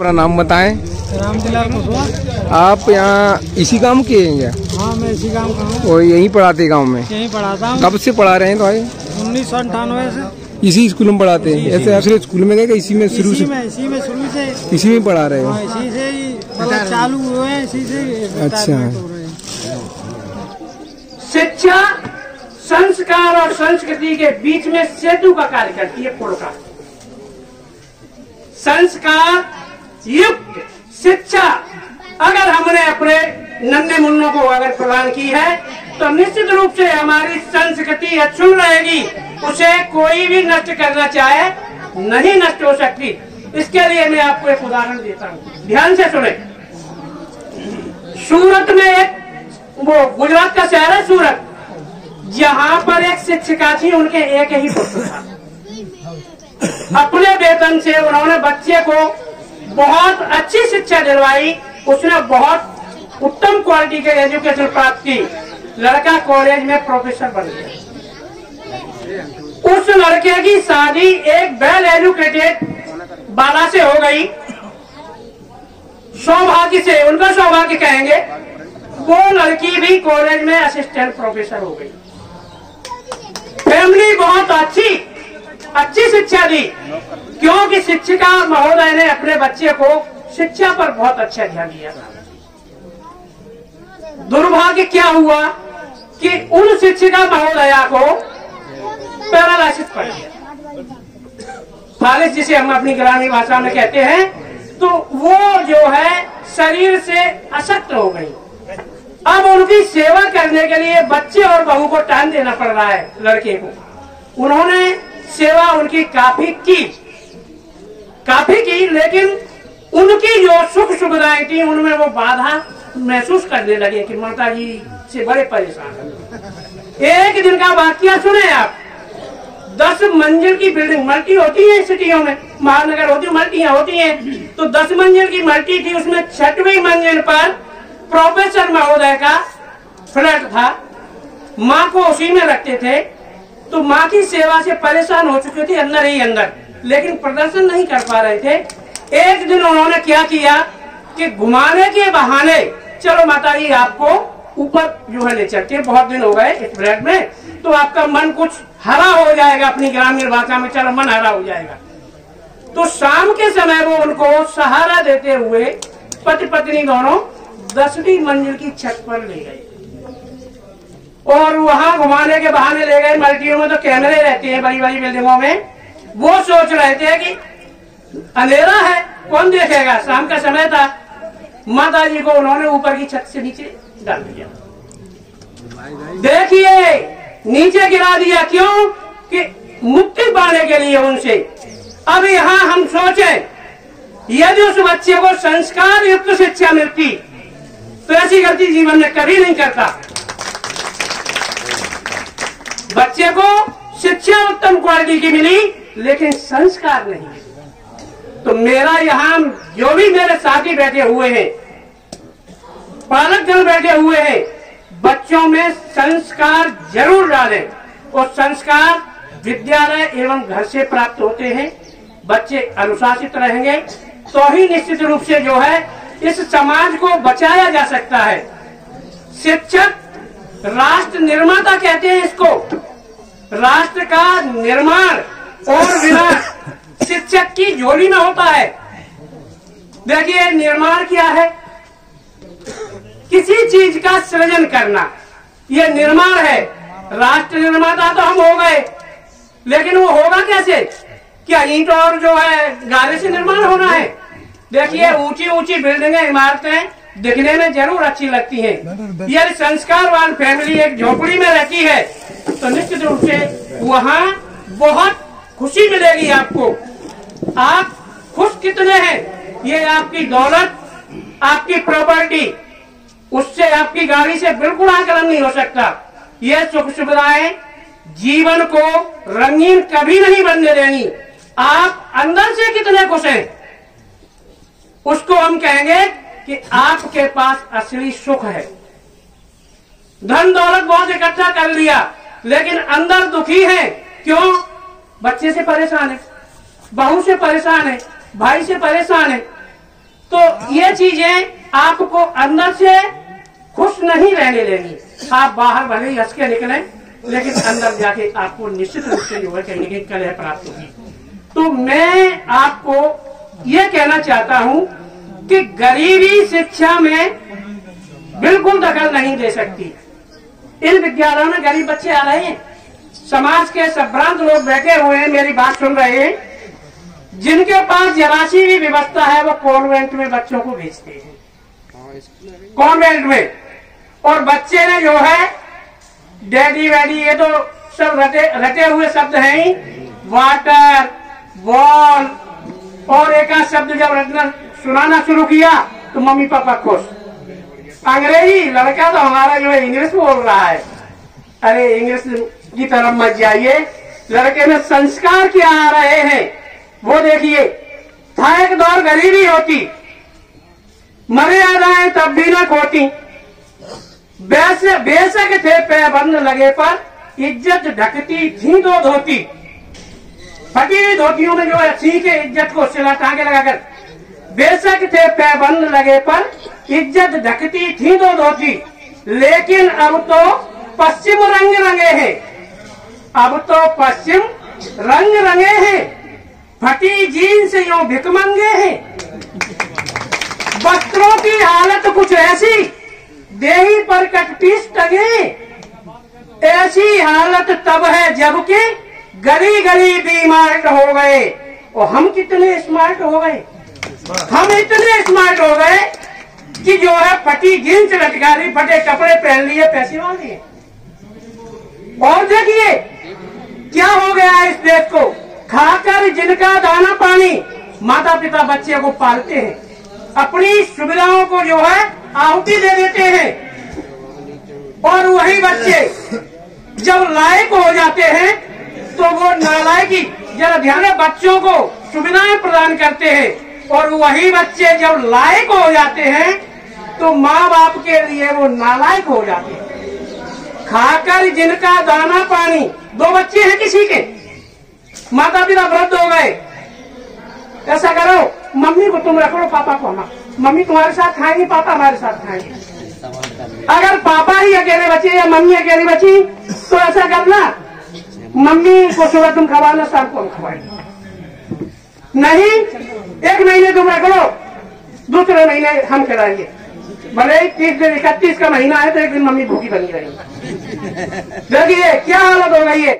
अपना नाम बताएं। रामलाल कुशवाहा। आप यहाँ इसी गांव के हैं क्या? हाँ, मैं इसी गांव का हूँ। और यहीं पढ़ाते गांव में? यहीं पढ़ाता हूँ। कब से पढ़ा रहे हैं तो आए? 1998 से इसी स्कूल में पढ़ाते हैं? ऐसे दूसरे स्कूल में गए? इसी में शुरू से? इसी में शुरू से इसी में पढ़ा रहे हाँ, हैं? इसी से ही मतलब चालू हुए हैं, इसी से अच्छा। हो रहे हैं। शिक्षा संस्कार और संस्कृति के बीच में सेतु का कार्य करती है। पुल का संस्कार युक्त शिक्षा अगर हमने अपने नन्हे मुन्नों को अगर प्रदान की है तो निश्चित रूप से हमारी संस्कृति अक्षुण्ण रहेगी। उसे कोई भी नष्ट करना चाहे नहीं नष्ट हो सकती। इसके लिए मैं आपको एक उदाहरण देता हूँ, ध्यान से सुने। सूरत में एक वो गुजरात का शहर है सूरत, जहाँ पर एक शिक्षिका थी, उनके एक ही पुत्र था। अपने वेतन से उन्होंने बच्चे को बहुत अच्छी शिक्षा दिलवाई। उसने बहुत उत्तम क्वालिटी के एजुकेशन प्राप्त की। लड़का कॉलेज में प्रोफेसर बन गया। उस लड़के की शादी एक वेल एजुकेटेड बाला से हो गई। सौभाग्य से, उनका सौभाग्य कहेंगे, वो लड़की भी कॉलेज में असिस्टेंट प्रोफेसर हो गई। फैमिली बहुत अच्छी शिक्षा दी, क्योंकि शिक्षिका महोदय ने अपने बच्चे को शिक्षा पर बहुत अच्छा ध्यान दिया। दुर्भाग्य क्या हुआ कि उन शिक्षिका महोदया को पैरालिसिस पड़ गया, फालिस जिसे हम अपनी ग्रामीण भाषा में कहते हैं। तो वो जो है शरीर से अशक्त हो गई। अब उनकी सेवा करने के लिए बच्चे और बहू को टाइम देना पड़ रहा है लड़के को। उन्होंने सेवा उनकी काफी की, लेकिन उनकी जो सुख सुविधाएं थी उनमें वो बाधा महसूस करने लगे कि माता जी से बड़े परेशान हैं। एक दिन का वाकया सुने आप। 10 मंजिल की बिल्डिंग, मल्टी होती है सिटियों में, महानगर होती है, मल्टियां होती हैं, तो 10 मंजिल की मल्टी थी। उसमें 6वीं मंजिल पर प्रोफेसर महोदय का फ्लैट था। माँ को उसी में रखते थे। तो माँ की सेवा से परेशान हो चुके थे अंदर ही अंदर, लेकिन प्रदर्शन नहीं कर पा रहे थे। एक दिन उन्होंने क्या किया कि घुमाने के बहाने, चलो माता जी आपको ऊपर जो है ले चलते, बहुत दिन हो गए इस फ्लैट में, तो आपका मन कुछ हरा हो जाएगा, अपनी ग्रामीण भाषा में चलो मन हरा हो जाएगा। तो शाम के समय वो उनको सहारा देते हुए पति पत्नी दोनों 10वीं मंजिल की छत पर ले गए और वहां घुमाने के बहाने ले गए। मल्टियों में तो कैमरे रहते हैं बड़ी बड़ी बिल्डिंगों में। वो सोच रहे थे कि अंधेरा है, कौन देखेगा, शाम का समय था। माता जी को उन्होंने ऊपर की छत से नीचे डाल दिया। देखिए नीचे गिरा दिया, क्यों कि मुक्ति पाने के लिए उनसे। अब यहाँ हम सोचें, यदि उस बच्चे को संस्कार युक्त शिक्षा मिलती तो ऐसी गलती जीवन में कभी नहीं करता। बच्चे को शिक्षा उत्तम क्वालिटी की मिली, लेकिन संस्कार नहीं। तो मेरा यहाँ जो भी मेरे साथी बैठे हुए हैं, पालकगण बैठे हुए हैं, बच्चों में संस्कार जरूर डालें। और संस्कार विद्यालय एवं घर से प्राप्त होते हैं। बच्चे अनुशासित रहेंगे तो ही निश्चित रूप से जो है इस समाज को बचाया जा सकता है। शिक्षक राष्ट्र निर्माता कहते हैं इसको। राष्ट्र का निर्माण और विनाश शिक्षक की झोली में होता है। देखिए निर्माण क्या है? किसी चीज का सृजन करना, यह निर्माण है। राष्ट्र निर्माता तो हम हो गए, लेकिन वो होगा कैसे? क्या ईंट और जो है गारे से निर्माण होना है? देखिए ऊंची ऊंची बिल्डिंगें, इमारतें दिखने में जरूर अच्छी लगती हैं। यदि संस्कारवान फैमिली एक झोपड़ी में रहती है तो निश्चित रूप से वहाँ बहुत खुशी मिलेगी आपको। आप खुश कितने हैं, ये आपकी दौलत, आपकी प्रॉपर्टी, उससे आपकी गाड़ी से बिल्कुल आकलन नहीं हो सकता। ये सुख सुविधाएं जीवन को रंगीन कभी नहीं बनने देनी। आप अंदर से कितने खुश हैं, उसको हम कहेंगे कि आपके पास असली सुख है। धन दौलत बहुत इकट्ठा कर लिया, लेकिन अंदर दुखी है। क्यों? बच्चे से परेशान है, बहू से परेशान है, भाई से परेशान है। ये चीजें आपको अंदर से खुश नहीं रहने देंगी। आप बाहर भले ही हंस के निकले, लेकिन अंदर जाके आपको निश्चित रूप से जो है कहीं न कहीं कलह प्राप्त होगी। तो मैं आपको ये कहना चाहता हूं कि गरीबी शिक्षा में बिल्कुल दखल नहीं दे सकती। इन विद्यालयों में गरीब बच्चे आ रहे हैं, समाज के संभ्रांत लोग बैठे हुए हैं, मेरी बात सुन रहे हैं, जिनके पास जरा सी भी व्यवस्था है वो कॉन्वेंट में बच्चों को भेजते हैं, कॉन्वेंट में। और बच्चे ने जो है डैडी वैडी ये तो सब रटे हुए शब्द हैं, वाटर बॉल और एक आध शब्द जब रटना सुनाना शुरू किया तो मम्मी पापा खुश। अंग्रेजी लड़का तो हमारा जो है इंग्लिश बोल रहा है। अरे इंग्लिश की तरफ मत जाइए, लड़के में संस्कार क्या आ रहे हैं वो देखिए। था एक दौर गरीबी होती, मर्यादाएं तब भी न खोती, बेशक थे पैबंद लगे पर इज्जत ढकती थी दो धोती। फटी हुई धोतियों में जो है सी के इज्जत को सिला टांगे लगाकर, बेशक थे पैबंद लगे पर इज्जत ढकती थी दो धोती। लेकिन अब तो पश्चिम रंग रंगे हैं, अब तो पश्चिम रंग रंगे हैं, फटी जीन्स यूं भिकमंगे हैं। वस्त्रों की हालत कुछ ऐसी, देही पर कटपीस टंगे। ऐसी हालत तब है जबकि गली गली बीमार हो गए। और हम कितने स्मार्ट हो गए, हम इतने स्मार्ट हो गए कि जो है फटी जींस लटका ली, फटे कपड़े पहन लिए, पैसे वाले। और देखिए क्या हो गया है इस देश को, खाकर जिनका दाना पानी माता पिता बच्चे को पालते हैं, अपनी सुविधाओं को जो है आहुति दे देते हैं। और वही बच्चे जब लायक हो जाते हैं तो वो नालायकी, जरा ध्यान है, बच्चों को सुविधाएं प्रदान करते हैं। और वही बच्चे जब लायक हो जाते हैं तो माँ बाप के लिए वो नालायक हो जाते हैं। खाकर जिनका दाना पानी, दो बच्चे हैं किसी के, माता पिता वृद्ध हो गए, ऐसा करो मम्मी को तुम रख लो, पापा को हम, मम्मी तुम्हारे साथ खाएंगी, पापा हमारे साथ खाएंगे। अगर पापा ही अकेले बचे या मम्मी अकेली बची तो ऐसा करना, मम्मी को सुबह तुम खवाना, शाम को हम खवाएंगे। नहीं, एक महीने तुम रख लो, दूसरे महीने हम खिलाएंगे। भले 30 दिन 31 का महीना है तो एक दिन मम्मी भूखी बनी रहेगी। देखिए क्या हालत हो गई है।